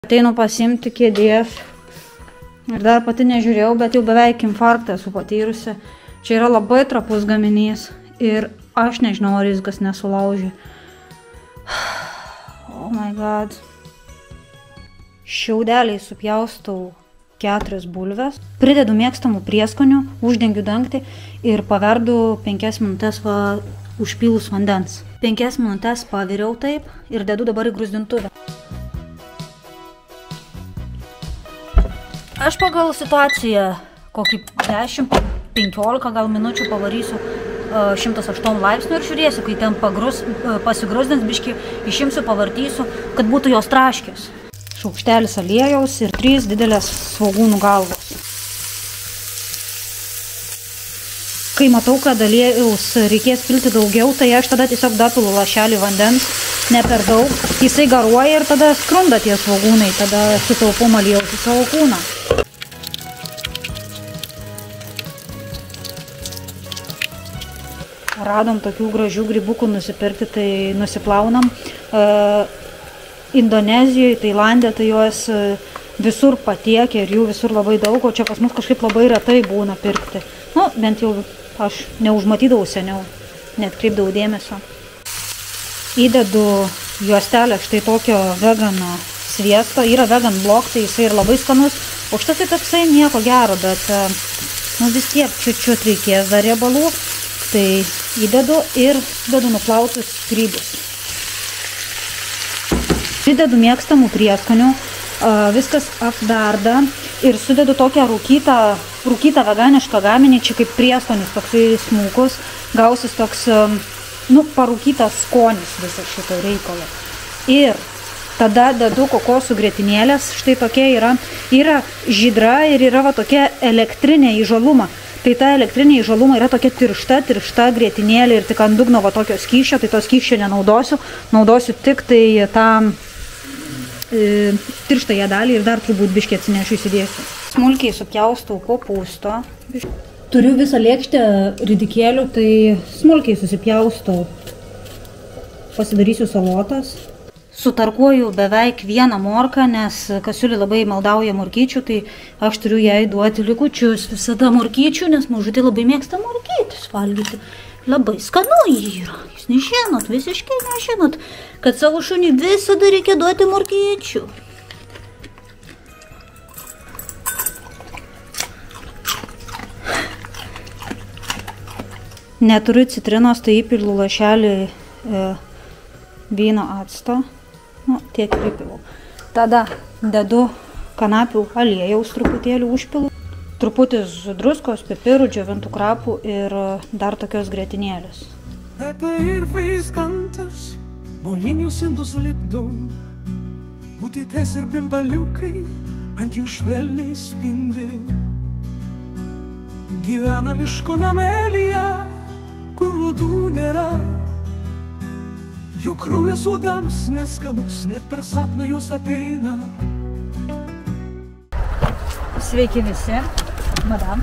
Ateinu pasiimti kėdės. Ir dar pati nežiūrėjau, bet jau beveik infarktą esu patyrusi. Čia yra labai trapus gaminys. Ir aš nežinau, ar jis kas nesulaužė. Oh my god. Šiaudeliai supjaustau 4 bulves. Pridedu mėgstamų prieskonių, uždengiu dangtį ir paverdu 5 minutės užpylus vandens. 5 minutės paviriau taip ir dedu dabar į gruzdintuvę. Aš pagal situaciją kokį 10-15 gal minučių pavarysiu 108 laipsnių ir žiūrėsiu, kai ten pasigrūzdins biškį, išimsiu, pavartysiu, kad būtų jos traškės. Šaukštelis aliejaus ir 3 didelės svogūnų galvos. Kai matau, kad aliejaus reikės pilti daugiau, tai aš tada tiesiog dapilu lašelį vandens, ne per daug. Jisai garuoja ir tada skrunda tie svogūnai, tada sutaupom aliejaus į savo kūną. Radom tokių gražių grybukų nusipirkti, tai nusiplaunam. Indonezijoje, Tailande, tai juos visur patiekia ir jų visur labai daug, o čia pas mus kažkaip labai retai būna pirkti. Nu, bent jau aš neužmatydavau seniau, neatkreipdavau dėmesio. Įdedu juostelę štai tokio vegano sviesto, yra vegan blok, tai jisai ir labai skanus, o šitas tai toksai nieko gero, bet nu, vis tiek čiut reikės dar riebalų. Tai įdedu ir dedu nuplautus grybus. Įdedu mėgstamų prieskonių, viskas apverda ir sudedu tokią rūkytą veganišką gaminį, čia kaip prieskonis toksai smulkus, gausis toks, nu, parūkytas skonis visą šito reikalo. Ir tada dedu kokosų grietinėlės, štai tokia yra žydra ir yra va tokia elektrinė į žalumą. Tai ta elektrinė į žalumą yra tokia tiršta grietinėlė ir tik ant dugno va tokio skysčio, tai to skysčio nenaudosiu, naudosiu tik tai tą tirštąją dalį ir dar turbūt biškį atsinešiu įsidėsiu. Smulkiai supjaustau kopūsto. Turiu visą lėkštę ridikėlių, tai smulkiai susipjaustau. Pasidarysiu salotas. Sutarkuoju beveik 1 morką, nes Kasiulė labai maldauja morkyčių, tai aš turiu jai duoti likučius visada morkyčių, nes mažutė labai mėgsta morkytis valgyti. Labai skanu yra. Jūs nežinot, visiškai nežinot, kad savo šunį visada reikia duoti morkyčių. Neturiu citrinos, tai įpilu lašelį vyno acto. Nu, tiek įpilu. Tada dedu kanapių aliejaus truputėlį užpilu. Truputis druskos, pipirų, džiovintų krapų ir dar tokios grietinėlės. Ir vaizkantas, molinius indus lipdom, būtytės ir bimbaliukai ant jų švelniai spindi. Gyvena miško namelyje, kur uodų nėra. Jų kraujas uodams neskanus, net per sapną jos ateina. Sveiki visi, madam.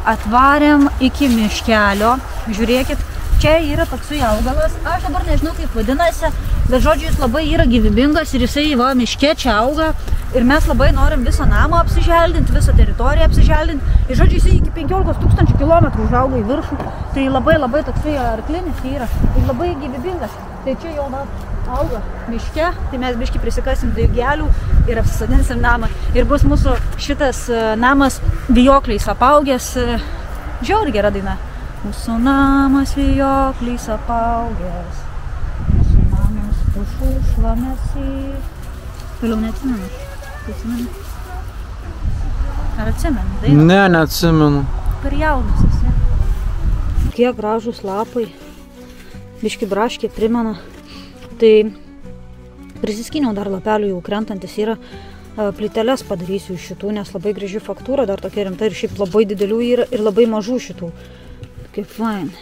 Atvarėm iki miškelio. Žiūrėkit, čia yra toksai augalas. Aš dabar nežinau, kaip vadinasi, bet žodžiu, jis labai yra gyvybingas ir jisai va miške čia auga. Ir mes labai norim visą namą apsiželdinti, visą teritoriją apsiželdinti. Ir žodžiu, jisai iki 15 000 kilometrų užauga į viršų. Tai labai toksai arklinis yra ir labai gyvybingas. Tai čia jau auga miške, tai mes biškį prisikasim daigelių ir apsisadinsim namą. Ir bus mūsų šitas namas vijokliais apaugęs. Žiauriai gera daina. Mūsų namas vijokliais apaugęs. Mūsų namas pušų šlamesi. Vėliau neatsimenu. Ar atsimenu dainą? Ne, neatsimenu. Per jaunas esi. Kiek gražūs lapai. Biški braškė primena. Tai prisiskyniau dar lapelių jau krentantis yra. Plyteles padarysiu iš šitų, nes labai graži faktūra, dar tokia rimta ir šiaip labai didelių yra ir labai mažų šitų. Kaip fain.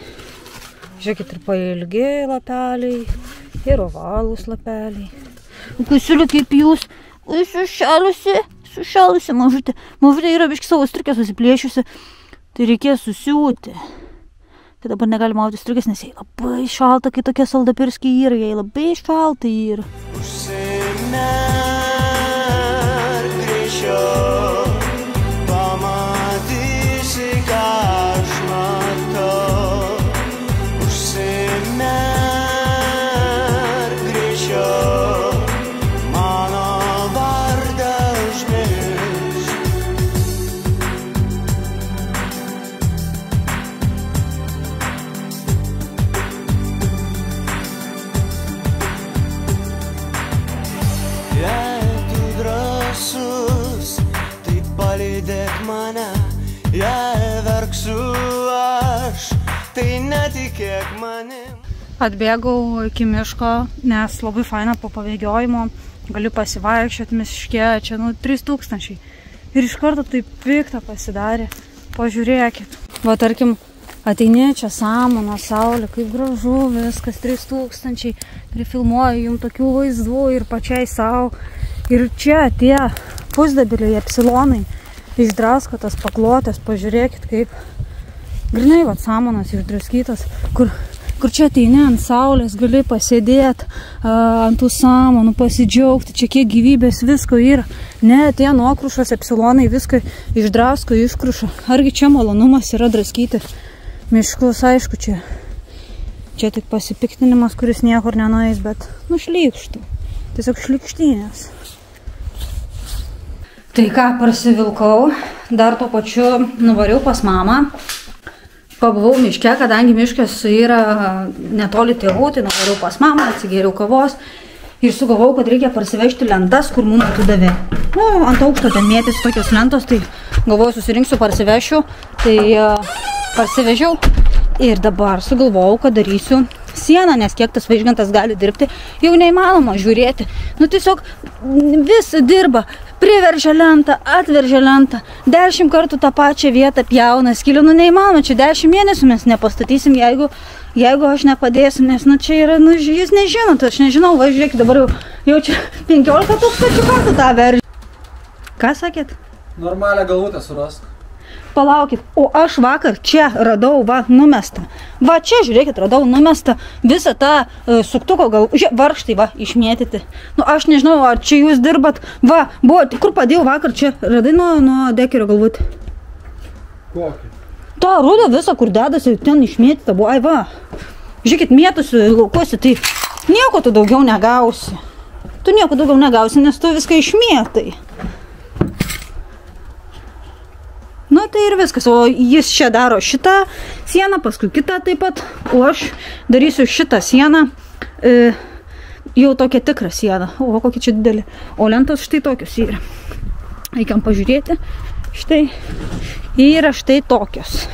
Žiūrėkit, ir pailgiai lapeliai, ir ovalūs lapeliai. Kasiulė, kaip jūs? Sušalusi mažutė. Mažutė yra biški savo strikę susiplėšiusi. Tai reikės susiūti. Tai dabar negalima mauti striukės, nes jai labai šalta, kai tokie saldapirskiai yra. Jai labai šalta yra. tai netikėk manim. Atbėgau iki miško, nes labai faina po pavėgiojimo, galiu pasivaikščioti miške, čia 3000. Ir iš karto taip pikta pasidarė, pažiūrėkit. Va tarkim, ateini čia samano, saulė, kaip gražu, viskas 3000, prifilmuoju jums tokių vaizdų ir pačiai savo. Ir čia tie pusdabiliai, epsilonai, išdrasko tas paklotės, pažiūrėkit kaip grinai va samanas išdraskytas, kur čia ateini ant saulės, gali pasėdėti ant tų samanų, pasidžiaugti, čia kiek gyvybės visko yra. Ne, tie nuokrušos epsilonai viską išdrasko, iškruša. Argi čia malonumas yra draskyti miškus, aišku, čia tik pasipiktinimas, kuris niekur nenueis, bet šlykštų. Tiesiog šlykštynės. Tai ką, prasivilkau, dar tuo pačiu nuvariau pas mamą. Pabuvau miške, kadangi miškas yra netoli tėvų, tai nuvariau pas mamą, atsigėriau kavos ir sugalvojau, kad reikia parsivežti lentas, kur mums atidavė. Ant aukšto ten mėtėsi tokios lentos, tai galvoju, susirinksiu, parsivešiu, tai parsivežiau ir dabar sugalvojau, kad darysiu sieną, nes kiek tas Vaižgantas gali dirbti, jau neįmanoma žiūrėti. Tiesiog vis dirba. Priveržia lentą, atveržia lentą, 10 kartų tą pačią vietą pjauna skylę, neįmanoma, čia 10 mėnesių mes nepastatysim, jeigu aš nepadėsiu, nes čia yra, jūs nežinot, aš nežinau, va, žiūrėkit, dabar jau čia 15 000 kartų tą veržia. Ką sakėt? Normalią galvutę surask. Palaukit, o aš vakar čia radau, va, numestą. Va, čia, žiūrėkit, radau numestą visą tą suktuko varštai, va, išmėtyti. Aš nežinau, ar čia jūs dirbat, va, buvo, kur padėjau vakar, čia radai nuo dekerio galvutį. Kokį? Ta ruda visą, kur dedasi, ten išmėtyta buvo, ai, va. Žiūrėkit, mėtusi, laukuosi, tai nieko tu daugiau negausi. Tu nieko daugiau negausi, nes tu viską išmėtai. Tai ir viskas, o jis čia daro šitą sieną, paskui kitą taip pat, o aš darysiu šitą sieną, jau tokia tikra siena, o kokia čia didelė, o lentos štai tokios yra. Reikiam pažiūrėti, štai yra štai tokios.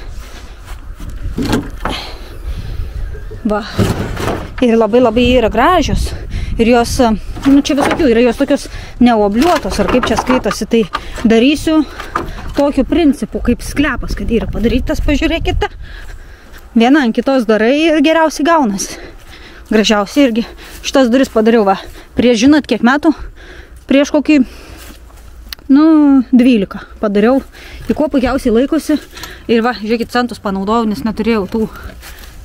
Va, ir labai yra gražios. Ir jos, čia visokių yra, jos tokios neobliuotos, ar kaip čia skaitosi, tai darysiu tokiu principu, kaip sklepas, kad yra padarytas, pažiūrėkite. Viena ant kitos darai ir geriausiai gaunasi. Gražiausiai irgi šitas duris padariau, va, prieš žinot kiek metų, prieš kokį, 12 padariau, į kuo puikiausiai laikosi. Ir va, žiūrėkit, centus panaudojau, nes neturėjau tų.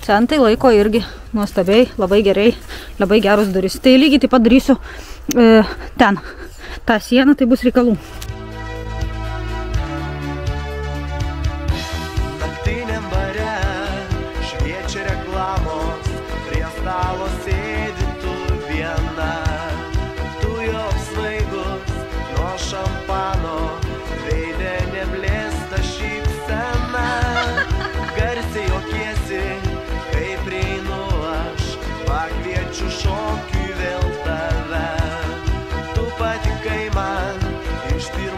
Centai laiko irgi nuostabiai, labai gerai, labai geros durys. Tai lygiai taip pat darysiu ten. Ta siena, tai bus reikalų. Naktiniam bare šviečia reklamos, prie stalo sėdi tu viena. Tu jau apsvaigus nuo šampano, veide neblėsta šypsena. Garsiai juokiesi, kai prieinu aš, pakviečiu šokiui vėl tave. Tu patikai man iš pirmo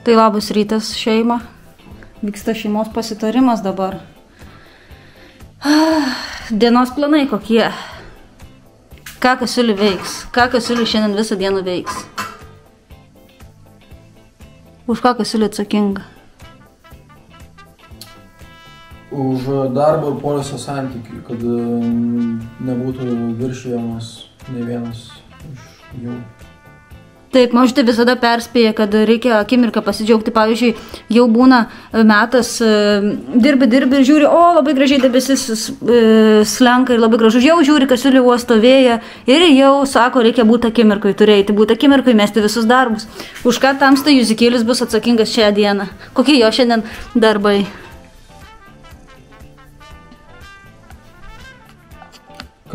Tai labas rytas šeima. Vyksta šeimos pasitarimas dabar. Dienos planai kokie? Ką Kasiulį veiks? Ką Kasiulį šiandien visą dieną veiks? Už ką Kasiulį atsakinga? Už darbo ir poilsio santykį, kad nebūtų viršijamas nei vienas iš jų. Taip, močiutė visada perspėja, kad reikia akimirką pasidžiaugti. Pavyzdžiui, jau būna metas, dirbi ir žiūri, labai gražiai debesis slenka ir labai gražu. Jau žiūri, Kasiulį uosto vėją ir jau sako, reikia būti akimirkai, turėti būti akimirkai, mesti visus darbus. Už ką tamsta Juzikėlis bus atsakingas šią dieną? Kokie jo šiandien darbai?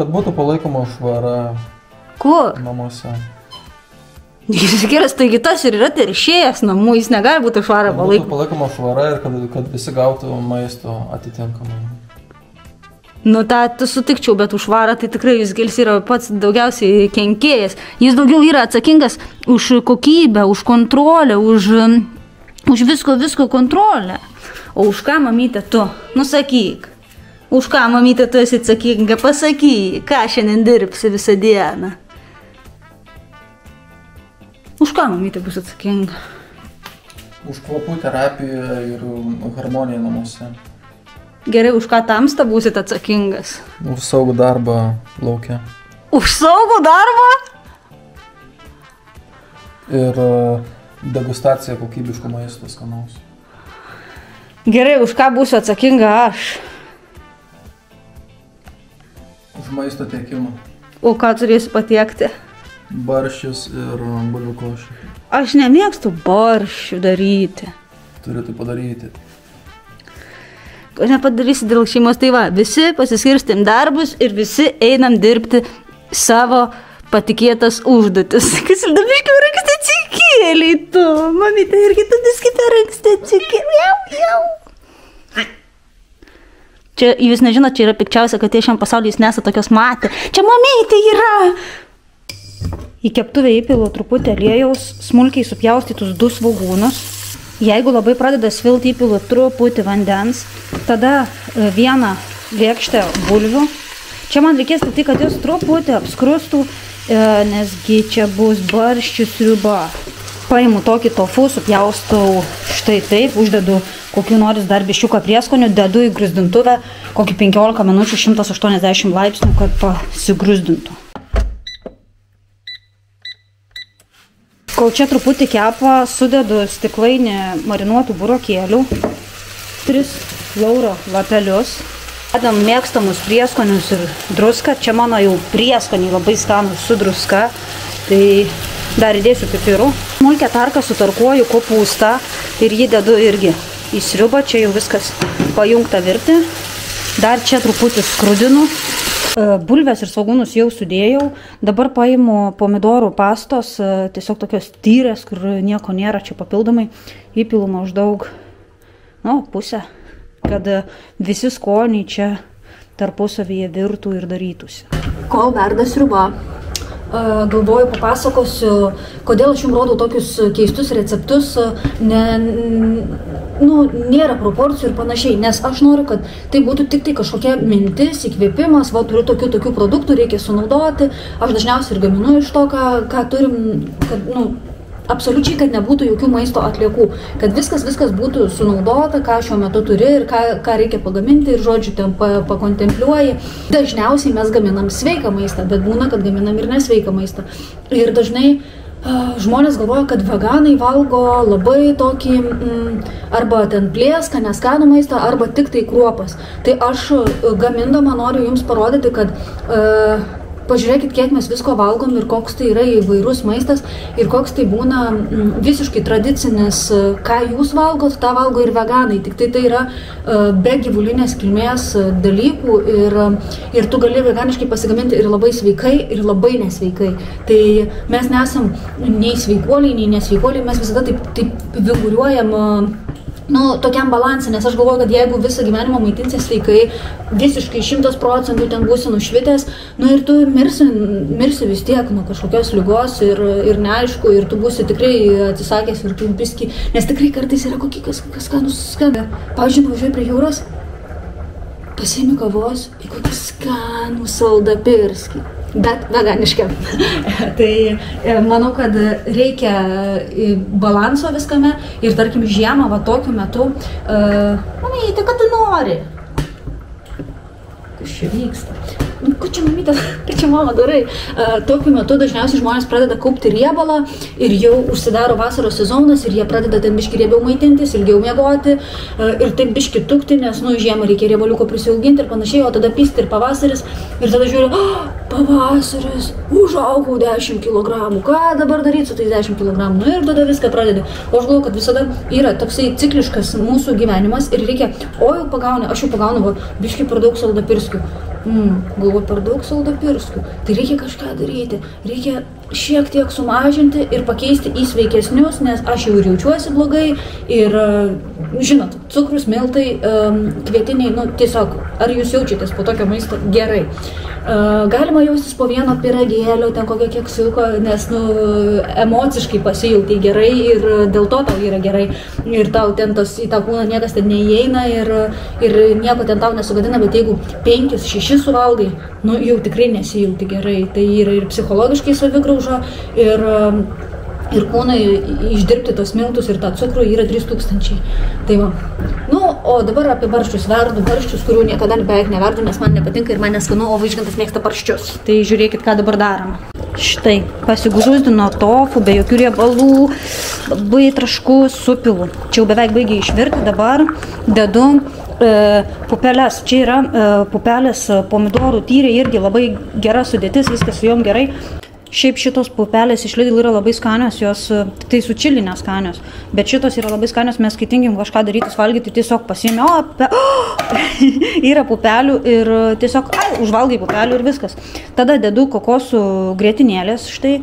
Kad būtų palaikoma švara namuose. Juzikėlis, taigi tas ir yra teršėjas namų, jis negali būti švarą palaikoma. Būtų palaikoma švara ir kad visi gautų maisto atitinkamai. Nu, tą sutikčiau, bet už švarą tai tikrai Juzikėlis yra pats daugiausiai kenkėjas. Jis daugiau yra atsakingas už kokybę, už kontrolę, už visko kontrolę. O už ką, mamytė, tu? Nusakyk. Už ką, mamytė, tu esi atsakinga? Pasakyk, ką šiandien dirbsi visą dieną. Už ką mamytė bus atsakinga? Už kvapų terapiją ir harmoniją namuose. Gerai, už ką tamsta būsit atsakingas? Už saugų darbą lauke. Už saugų darbą? Ir degustaciją kokybiško maisto skanaus. Gerai, už ką būsiu atsakinga aš? Už maisto tiekimą. O ką turėsiu patiekti? Barščius ir bulvių košę. Aš nemėgstu barščių daryti. Turi tai padaryti. Ko nepadarysi dėl šeimos, tai va, visi pasiskirstėm darbus ir visi einam dirbti savo patikėtas užduotis. Kas ildabiškiau rankstė atsikėlė tu, mamytė, irgi tu diskite rankstė atsikėlė. Jau. Čia, jūs nežinot, čia yra pikčiausia, kad šiam pasaulyje jūs nesate tokios matę. Čia mamytė yra. Į keptuvę įpilu truputį aliejaus, smulkiai supjaustytus 2 svogūnus. Jeigu labai pradeda svilti, įpilu truputį vandens, tada 1 lėkštę bulvių. Čia man reikės tik tai, kad jūs truputį apskrustų, nesgi čia bus barščių sriuba. Paimu tokį tofu, supjaustau štai taip, uždedu kokių noris dar biščiuką prieskonių, dedu į gruzdintuvę kokį 15 minučių 180 laipsnių, kad pasigrūzdintų. Kol čia truputį kepa, sudedu stiklainį marinuotų burokėlių, 3 lauro lapelius, dedam mėgstamus prieskonius ir druską. Čia mano jau prieskoniai labai skanūs su druska, tai dar įdėsiu pipirų. Smulkę tarką sutarkuoju kopūstą ir jį dedu irgi į sriubą, čia jau viskas pajungta virti. Dar čia truputį skrudinu. Bulves ir svogūnus jau sudėjau. Dabar paimu pomidorų pastos, tiesiog tokios tyrės, kur nieko nėra čia papildomai. Įpilu maždaug, pusę, kad visi skoniai čia tarpusavyje virtų ir darytųsi. Kol verda sriuba, galvoju, papasakosiu, kodėl aš jums rodau tokius keistus receptus, nėra proporcijų ir panašiai, nes aš noriu, kad tai būtų tik tai kažkokia mintis, įkvėpimas, turiu tokių produktų, reikia sunaudoti, aš dažniausiai ir gaminu iš to, ką turim, kad, absoliučiai, kad nebūtų jokių maisto atliekų, kad viskas būtų sunaudota, ką šiuo metu turi ir ką reikia pagaminti ir, žodžiu, ten pakontempliuoji. Dažniausiai mes gaminam sveiką maistą, bet būna, kad gaminam ir nesveiką maistą. Ir dažnai žmonės galvoja, kad veganai valgo labai tokį arba ten plėską, neskanų maistą, arba tik tai kruopas. Tai aš gamindama noriu jums parodyti, kad pažiūrėkit, kiek mes visko valgom ir koks tai yra įvairus maistas ir koks tai būna visiškai tradicinis, ką jūs valgot, tą valgo ir veganai. Tik tai yra be gyvulinės kilmės dalykų ir tu gali veganiškai pasigaminti ir labai sveikai, ir labai nesveikai. Tai mes nesam nei sveikuoliai, nei nesveikuoliai, mes visada taip vinguriuojam tokiam balansui, nes aš galvoju, kad jeigu visą gyvenimą maitinsi sveikai, visiškai 100% ten būsi nušvitęs, ir tu mirsi vis tiek nuo kažkokios ligos ir neaišku, ir tu būsi tikrai atsisakęs ir tu biski, nes tikrai kartais yra kokie kas skanų. Pavyzdžiui, važiuoji prie jūros, pasiimi kavos į kokį skanų saldapirskį, bet veganiškiam. Tai manau, kad reikia balanso viskame ir tarkim žiemą va tokiu metu, mamytė, kad tu nori. Kas čia vyksta? Ko čia mamytė, ką čia mama darai? Tokiu metu dažniausiai žmonės pradeda kaupti riebalą ir jau užsidaro vasaros sezonas ir jie pradeda ten biški riebiau maitintis, ilgiau miegoti ir taip biški tukti, nes žiemą reikia riebaliuko prisiauginti ir panašiai, o tada pisti ir pavasaris ir tada žiūri, pavasaris, užaugau 10 kilogramų, ką dabar daryti su tais 10 kilogramų? Ir tada viską pradedi. O aš galvoju, kad visada yra toksai cikliškas mūsų gyvenimas ir reikia, aš jau pagaunu, biški per daug saldapirskių. Galvoju, per daug saldapirskių. Tai reikia kažką daryti. Reikia šiek tiek sumažinti ir pakeisti į sveikesnius, nes aš jau ir jaučiuosi blogai ir, žinot, cukrus, miltai, kvietiniai, tiesiog, ar jūs jaučiatės po tokio maisto gerai. Galima jaustis po vieno pyragėlio, ten kokio keksiuko, nes, emociškai pasijautai gerai ir dėl to tau yra gerai. Ir tau ten į tą kūną niekas ten neįeina ir nieko ten tau nesugadina, bet jeigu 5-6 suvalgai, jau tikrai nesijauti gerai. Tai yra ir psichologiškai savigrauža, ir kūnai išdirbti tos miltus ir tą cukrų yra 3000. Tai va. O dabar apie barščius. Verdu barščius, kurių niekada beveik neverdu, nes man nepatinka ir man neskanu, o Vaižgantas mėgsta barščius. Tai žiūrėkit, ką dabar daroma. Štai, pasigūždino tofu, be jokių riebalų, labai traškus, su pilu. Čia jau beveik baigia išvirti, dabar dedu pupelės. Čia yra pupelės pomidorų tyrė, irgi labai gera sudėtis, viskas su jom gerai. Šiaip šitos pupelės iš Lidl yra labai skanios, jos tai su čili neskanios, bet šitos yra labai skanios, mes kai tingim kažką darytis valgyti, tiesiog pasiėmė, yra pupelių ir tiesiog užvalgai pupelių ir viskas. Tada dedu kokosų grietinėlės, štai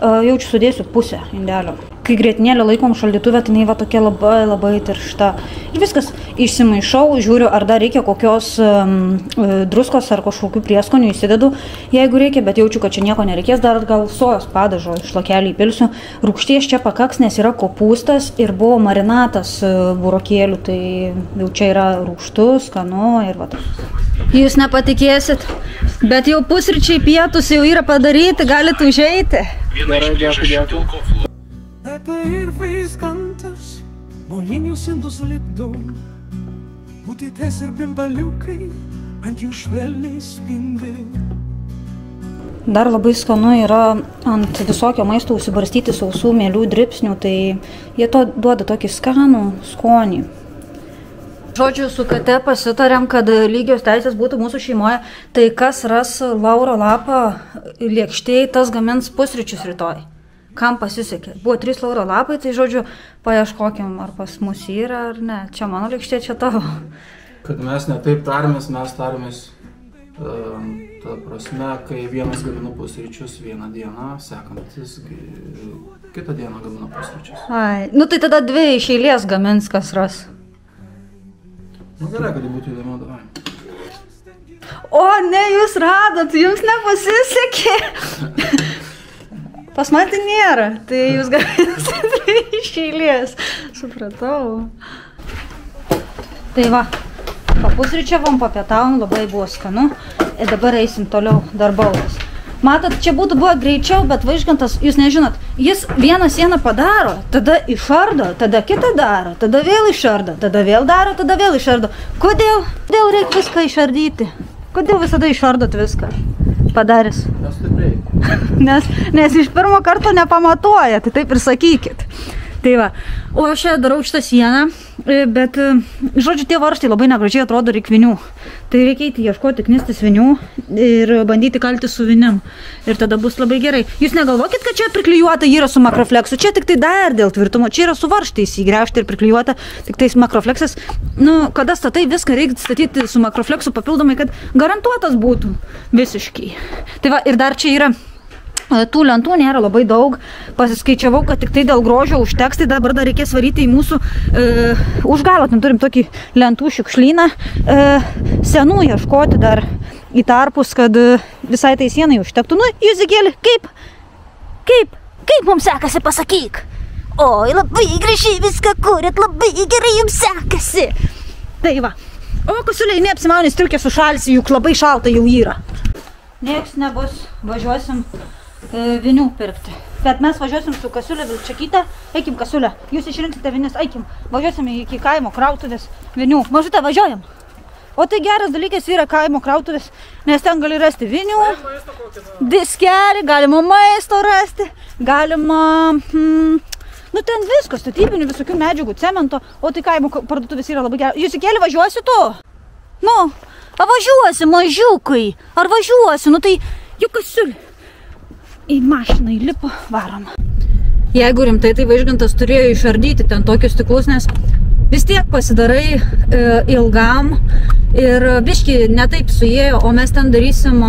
jaučiu sudėsiu pusę indelio. Kai grietinėlę laikom šaldytuve, tai jinai va tokia labai tiršta. Ir viskas išsimaišau, žiūriu, ar dar reikia kokios druskos ar kažkokių prieskonių įsidedu, jeigu reikia, bet jaučiu, kad čia nieko nereikės, dar gal sojos padažo iš lakelį įpilsiu. Rūgšties čia pakaks, nes yra kopūstas ir buvo marinatas burokėlių, tai jau čia yra rūgštus, skanu ir va. Jūs nepatikėsit, bet jau pusryčiai pietus jau yra padaryti, galite užeiti. Eta ir Vaižgantas, molinius indus lipdo, būtytės ir bimbaliukai ant jų švelniai spindi. Dar labai skanu yra ant visokio maisto užsibarstyti sausų mielių dribsnių, tai jie to duoda tokį skanų skonį. Žodžiu, su kate pasitarėm, kad lygios teisės būtų mūsų šeimoje, tai kas ras lauro lapą lėkštėj, tas gamins pusryčius rytoj. Kam pasisekė? Buvo 3 lauro lapai, tai žodžiu, paieškokim, ar pas mus yra, ar ne. Čia mano lėkštė, čia tavo. Kad mes ne taip tarėmės, mes tarėmės, ta prasme, kai vienas gamina pusryčius vieną dieną, sekantis kitą dieną gamina pusryčius. Tai tada 2 iš eilės gamins, kas ras. Gerai, kad būtų įdomu, davai. O, ne, jūs radot, jums nepasisekė. Pas man tai nėra, tai jūs galite iš eilės. Supratau. Tai va, papusryčiavom, papietavom, labai buvo skanu. Ir dabar eisim toliau darbautis. Matot, čia būtų buvo greičiau, bet Vaižgantas, jūs nežinot, jis vieną sieną padaro, tada išardo, tada kitą daro, tada vėl išardo, tada vėl daro, tada vėl išardo. Kodėl? Kodėl reikia viską išardyti? Kodėl visada išardot viską padaręs? Nes taip reikia. Nes iš pirmo karto nepamatuoja, tai taip ir sakykit. Tai va, o aš čia darau šitą sieną, bet, žodžiu, tie varžtai labai negražiai atrodo reik vinių. Tai reikia eiti ieškoti, knistis vinių ir bandyti kalti su vinim. Ir tada bus labai gerai. Jūs negalvokit, kad čia priklijuota yra su makrofleksu. Čia tik tai dar dėl tvirtumo. Čia yra su varžtais įgręžti ir priklijuota. Tik tai makrofleksas. Kada statai viską, reikia statyti su makrofleksu papildomai, kad garantuotas būtų visiškai. Tai va, ir dar čia yra Tų lentų nėra labai daug, pasiskaičiavau, kad tik tai dėl grožio užteks, tai dabar dar reikės varyti į mūsų už galo, ten turim tokį lentų šiukšlyną, senų ieškoti dar į tarpus, kad visai tai sienai užtektų. Nu, Juzikėli, kaip mums sekasi, pasakyk? Oi, labai gražiai viską kuriat, labai gerai jums sekasi. Tai va. O, Kasiuliai, neapsimauni striukė sušalsi, juk labai šalta jau yra. Nieks nebus, važiuosim vinių pirkti. Bet mes važiuosim su Kasiulė Vilčakyte. Eikim, Kasiulė, jūs išrinksite vinis, eikim. Važiuosim iki kaimo krautuvės vinių. Mažutė, važiuojam. O tai geras dalykas yra kaimo krautuvės, nes ten gali rasti vinių, diskelį, galima maisto rasti, galima, nu ten visko, statybinių, visokių medžiagų, cemento, o tai kaimo parduotuvės yra labai geras. Jūs įkėlį važiuosi tu? Nu, važiuosi, mažiukai, ar važiuosi, nu tai juk Kasiulė. Į mašiną įlipo, varom. Jeigu rimtai, tai Vaižgantas turėjo išardyti ten tokius stiklus, nes vis tiek pasidarai ilgam ir biški netaip suėjo, o mes ten darysim,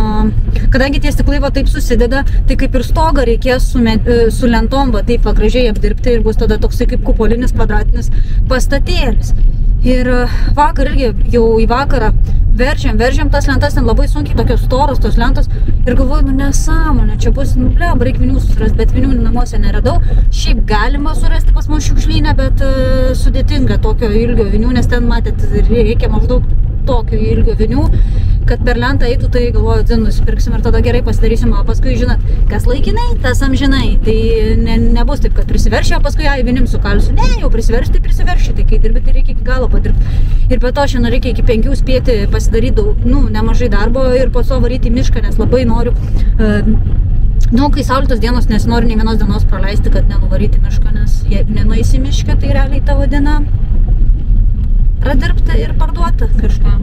kadangi tie stiklai va taip susideda, tai kaip ir stogą reikės su lentom va taip va gražiai apdirbti ir bus tada toksai kaip kupolinis kvadratinis pastatėlis. Ir vakar irgi jau į vakarą veržiam tas lentas, ten labai sunkiai tokios storos tos lentos ir galvoju, nu nesąmonė, čia bus, nu bleb, reikia vinių surasti, bet vinių namuose neradau. Šiaip galima surasti pas mus šiukšlyne, bet sudėtinga tokio ilgio vinių, nes ten matėt, reikia maždaug tokio ilgio vinių, kad per lentą eitų, tai galvoju, dzin, nusipirksim ir tada gerai pasidarysim, o paskui, žinot, kas laikinai, tas amžinai, tai nebus taip, kad prisiveršia, o paskui vinim sukalsiu, ne, jau prisiveršti, tai kai dirbi, tai reikia iki galo padirbti. Ir be to šiandien reikia iki 5 spėti pasidaryti daug, nu, nemažai darbo ir po to varyti į mišką, nes labai noriu, nu, kai saulėtos dienos nesinori nei vienos dienos praleisti, kad nenuvaryti mišką, nes jeigu nenueisi mišką, tai realiai tavo diena pradirbta ir parduota kažkam.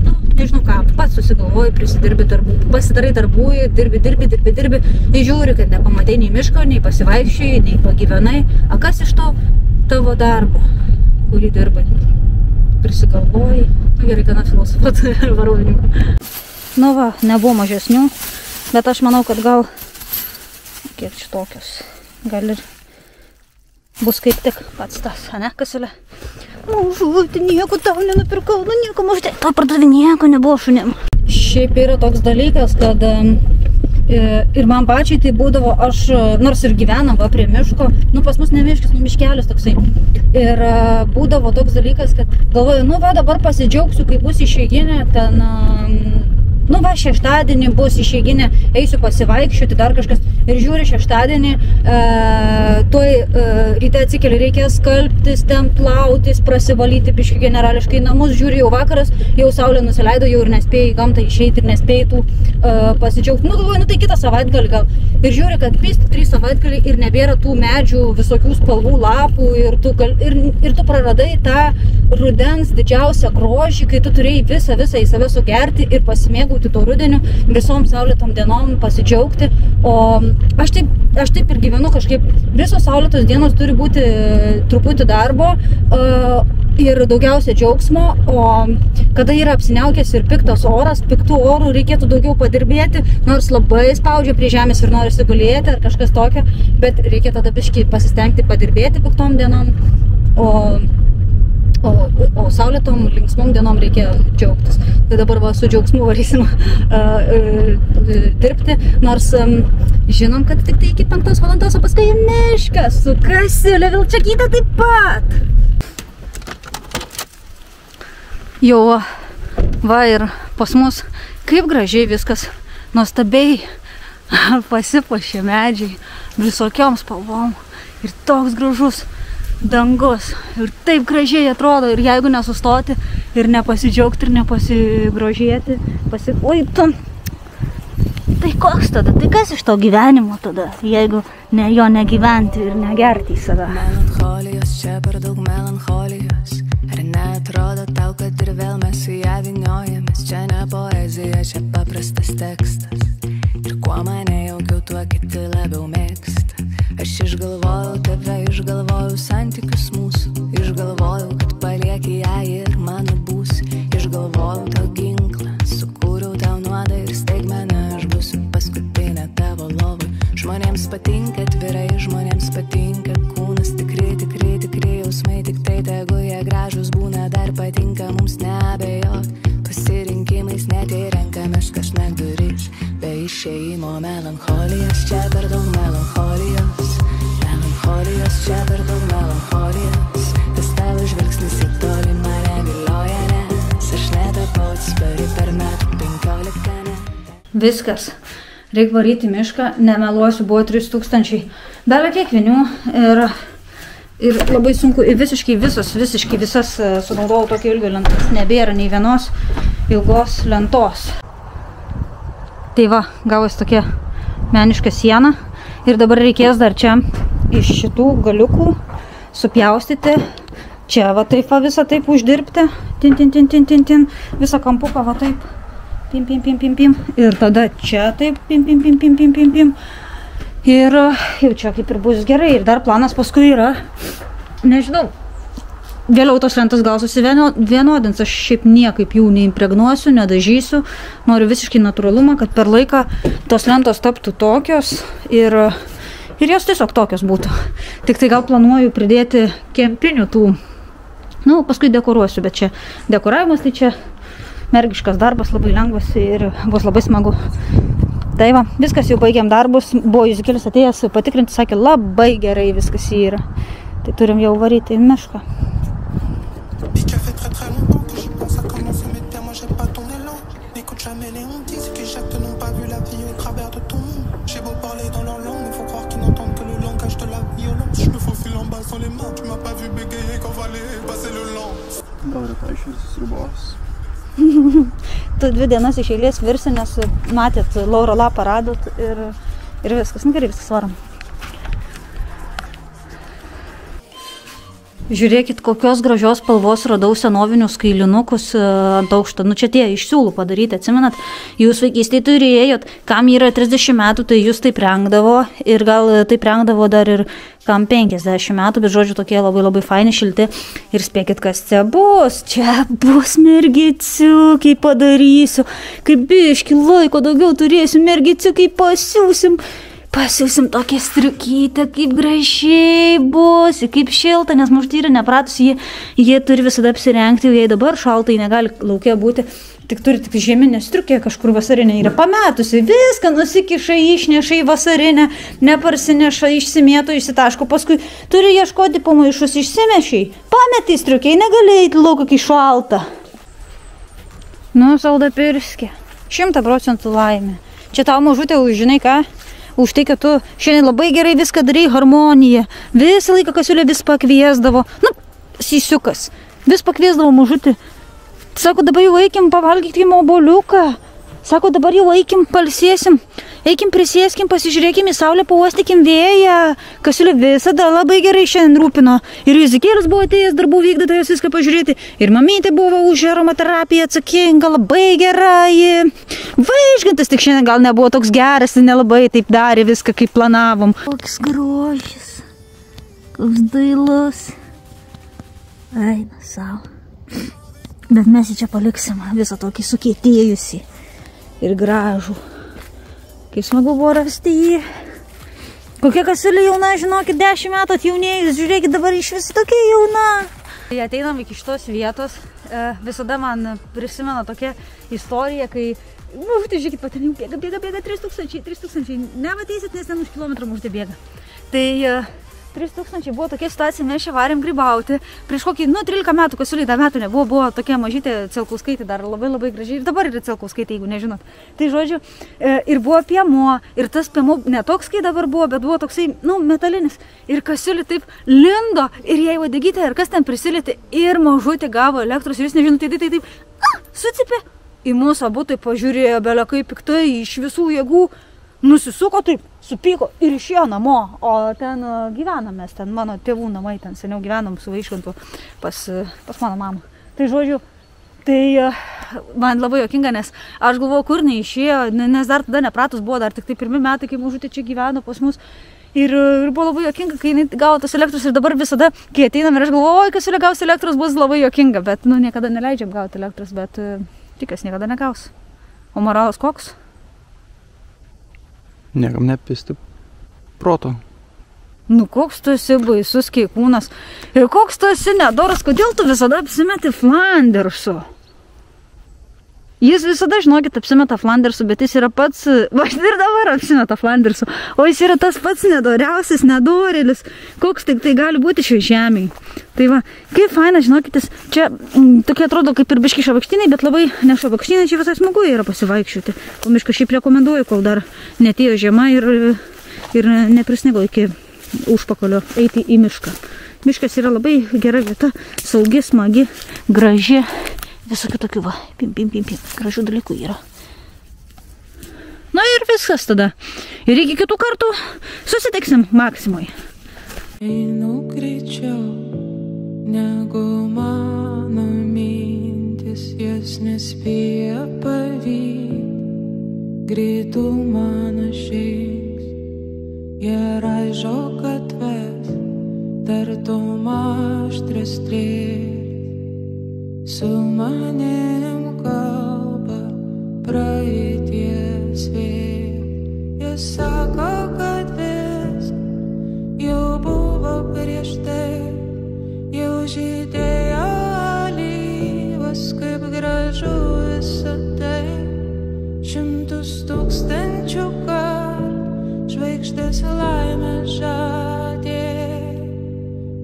Nu, nežinau ką, pats susigalvoji, prisidirbi darbų, pasidarai darbų, dirbi, žiūri, kad nepamatei nei miško, nei pasivaikščiai, nei pagyvenai. A kas iš to tavo darbo, kurį dirbai? Prisigalvoji. Gerai, gana filosofuoti varovininkų. Nu va, nebuvo mažesnių, bet aš manau, kad gal kiek čia tokios. Gal ir bus kaip tik pats tas, ne, Kasiulė? Mažutė, nieko tau nenupirkau, nu nieko mažutė. Tau pardavė nieko nebuvo šunim. Šiaip yra toks dalykas, kad ir man pačiai tai būdavo, aš nors ir gyvenam va prie miško, nu pas mus ne miškis, nu miškelis toksai. Ir būdavo toks dalykas, kad galvoju, nu va dabar pasidžiaugsiu, kai bus išeiginė, ten, nu va šeštadienį bus išeiginė, eisiu pasivaikščioti, dar kažkas. Ir žiūri šeštadienį, tuoj ryte atsikeli, reikės skalbtis, ten plautis, prasivalyti biškį generališkai namus, žiūri jau vakaras, jau saulė nusileido, jau ir nespėjai į gamtą išeiti ir nespėjai tų pasidžiaugti. Nu galvoju, nu tai kitą savaitgalį gal. Ir žiūri, kad 3 savaitgalį ir nebėra tų medžių visokių spalvų lapų ir tu praradai tą rudens didžiausią grožį, kai tu turėjai visą į save sugerti ir pasimėgauti to rudeniu, visom saulėtom dienom pasidžiaugti. O aš taip ir gyvenu kažkaip, visos saulėtos dienos turi būti truputį darbo ir daugiausia džiaugsmo, o kada yra apsiniaukęs ir piktas oras, piktų orų reikėtų daugiau padirbėti, nors labai spaudžia prie žemės ir norisi gulėti ar kažkas tokio, bet reikia tada biškį pasistengti padirbėti piktom dienom, o saulėtom linksmom dienom reikia džiaugtis. Tai dabar va su džiaugsmu varysim dirbti, nors žinom, kad tik tai iki 5 valandos, o paskui mišką su Kasiulė Vilčakyte taip pat. Jau va ir pas mus kaip gražiai viskas nuostabiai pasipuošė medžiai visokiom spalvom ir toks gražus dangus ir taip gražiai atrodo ir jeigu nesustoti ir nepasidžiaugti ir nepasigrožėti, oi tu, tai koks tada, tai kas iš to gyvenimo tada, jeigu jo negyventi ir negerti į save. Melancholijos, čia per daug melancholijos, ar neatrodo tau, kad ir vėl mes su ją vyniojamės, čia ne poezija, čia paprastas tekstas ir kuo mane jaukiau, tuo kiti labiau mėgsta. Aš išgalvojau tave, išgalvojau santykius mūsų, išgalvojau, kad palieki ją ir mano būsi, išgalvojau tau ginklą, sukūriau tau nuodą ir staigmeną, aš būsiu paskutinė tavo lova. Jums patinka atvirai, žmonėms patinka kūnas, tikri jausmai, tik tai tegu jie gražus būna, dar patinka mums neabejot. Pasirinkimais net jei renkamės, kas negrįš, be išėjimo melancholijos, čia per daug melancholijos, čia per daug melancholijos, tas tavo žvilgsnis į tolį mane vilioja, nes aš netapau atspari per metų 15. Viskas. Reik varyti mišką, nemeluosiu, buvo 3000. Belė kiekvienių ir labai sunku, visiškai visas sunaudojau tokį ilgą lentas, nebėra nei vienos ilgos lentos. Tai va, gavosi tokia meniška siena ir dabar reikės dar čia iš šitų galiukų supjaustyti, čia va taip va visą taip uždirbti, tin, visą kampuką va taip, pim, ir tada čia taip, pim. Ir jau čia kaip ir bus gerai. Ir dar planas paskui yra, nežinau, vėliau tos lentas gal susivienodins, aš šiaip niekaip jų neimpregnuosiu, nedažysiu. Noriu visiškai natūralumą, kad per laiką tos lentos taptų tokios ir jos tiesiog tokios būtų. Tik tai gal planuoju pridėti kempinių tų, paskui dekoruosiu, bet čia dekoravimas, tai čia mergiškas darbas, labai lengvas ir bus labai smagu. Tai va, viskas, jau baigiam darbus, buvo Juzikelis atėjęs patikrinti, sakė, labai gerai viskas yra. Tai turim jau varyti į mišką. Gal rytoj išvirsiu sriubos. Tu 2 dienas iš eilės virsi, nes matėt, lauro lapą radot ir viskas. Gerai, viskas varom. Žiūrėkit, kokios gražios spalvos radau senovinius kailinukus ant aukšto. Čia tie iš siūlų padaryti, atsimenat, jūs vaikystėje turėjot, kam yra 30 metų, tai jūs taip rengdavo ir gal taip rengdavo dar ir kam 50 metų, bet žodžiu tokie labai faini, šilti. Ir spėkit, kas čia bus. Čia bus mergiciukai padarysiu. Kaip biški laiko daugiau turėsiu, mergiciukai pasiūsim tokią striukytę, kaip gražiai bus, kaip šilta, nes muštyri nepratus, jie turi visada apsirengti, jei dabar šaltai negali lauke būti, tik turi tik žieminę striukę kažkur vasarinę, yra pametusi, viską nusikiša, išneša į vasarinę, neparsineša, išsimėto, išsitaško, paskui turi ieškoti pamaišus, išsimešiai, pametį striukiai, negali eiti lauką, kai šalta. Saldapirskė, 100% laimė. Čia tau mažutė, žinai ką? Už tai, kad tu šiandien labai gerai viską darai, harmoniją. Visą laiką Kasiulė vis pakviesdavo. Sisiukas. Vis pakviesdavo mažutį. Sako, dabar jau eikim pavalgykim obuoliuką. Sako, dabar jau eikim palsėsim. Eikim prisėskim, pasižiūrėkim į saulę, pauostykim vėją. Kasiulė visada labai gerai šiandien rūpino. Ir Juzikelis buvo atėjęs darbų vykdytojas viską pažiūrėti. Ir mamytė buvo už aromaterapiją atsakinga, labai gerai. Vaižgantas tik šiandien gal nebuvo toks geras, nelabai taip darė viską, kaip planavom. Koks grožis, koks dailus. Eina savo. Bet mes jį čia paliksim, visą tokį sukietėjusi ir gražų. Kaip smagu buvo rasti jį. Kokia Kasiulė jauna, žinokit, 10 metų atjaunėjus, žiūrėkit, dabar iš vis tokia jauna. Kai ateinam iki šitos vietos, visada man prisimena tokia istorija, kai tai žiūrėkit, patinėjau, bėga 3000, nemateisit, nes ten už kilometrą muždė bėga. Tai 3000 buvo tokia situacija, mes čia varėm grybauti. Prieš kokį, 13 metų, Kasiulei dar metų nebuvo, buvo tokia mažytė Celkauskaitė, dar labai gražiai. Ir dabar yra Celkauskaitė, jeigu nežinot. Tai žodžiu, ir buvo piemuo, ir tas piemuo ne toks, kai dabar buvo, bet buvo toksai, metalinis. Ir Kasiulė taip lindo, ir jai uodegytė, ir kas ten prisilietė, ir mažutė gavo elektros, ir jūs nežinot, tai taip, sucipė. Į mūsų abu taip pažiūrėjo, belė kaip piktai, iš visų jėgų. Nusisuko taip, supyko ir išėjo namo, o ten gyvenam mes, ten mano tėvų namai, ten seniau gyvenom su Vaižgantu pas mano mamą. Tai žodžiu, tai man labai juokinga, nes aš galvoju, kur neišėjo, nes dar tada nepratus buvo, dar tik tai 1 metai, kai mažutė čia gyveno pas mus. Ir buvo labai juokinga, kai jinai gavo tos elektros ir dabar visada, kai ateinam ir aš galvoju, kas Kasiulė gaus elektros, bus labai juokinga, bet niekada neleidžiam gauti elektros, bet tikas niekada negaus. O moralas koks? Niekam nepisti. proto. Nu, koks tu esi baisus keikūnas. Ir koks tu esi nedoras, kodėl tu visada apsimeti Flandersu? Jis visada, žinokit, apsimeta Flandersu, bet jis yra pats, va, ir dabar apsimeta Flandersu, o jis yra tas pats nedoriausias, nedorėlis, koks tik tai gali būti šioj žemėj. Tai va, kaip faina, žinokit, čia tokie atrodo kaip ir biški šabakštiniai, bet labai ne šabakštiniai, čia visai smagu yra pasivaikščioti. Po mišką šiaip rekomenduoju, kol dar netėjo žiema ir neprisnigo iki užpakalio eiti į mišką. Miškas yra labai gera vieta, saugi, smagi, graži. Visokių tokių, va, gražių dalykų yra. Na ir viskas tada. Ir iki kitų kartų susitiksim Maksimoj. Einu greičiau, negu mano mintis, jas nespėja pavyt. Greitų mano žingsniai, jie raižo gatves, tartum aštrios strėlės. Su manim kalba praeities vėl. Jis sako, kad vis jau buvo prieš tai, jau žydėjo alyvos, kaip gražu visą tai. 100,000 kartų žvaigždės laimę žadė,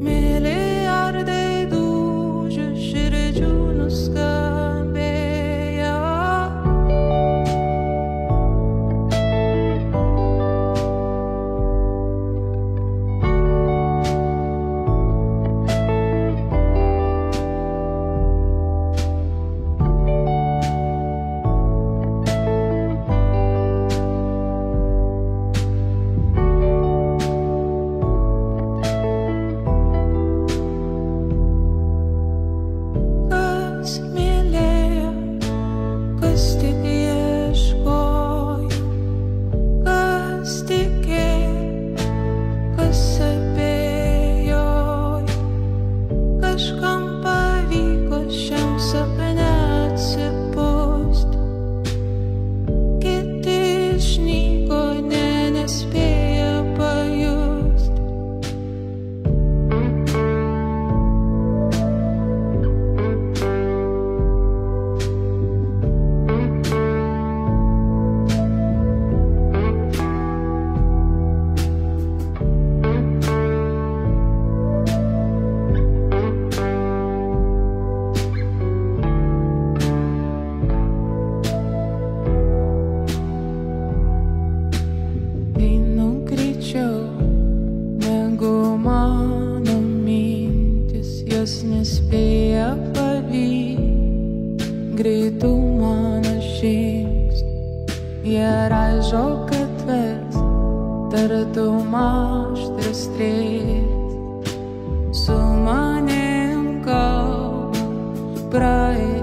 milijardai dūžių širdžių nuskambėjo. Nespėja pavyt, greitų mano žingsniai, jie raižo gatves, tartum aštrios strėlės. Su manim kalba praeities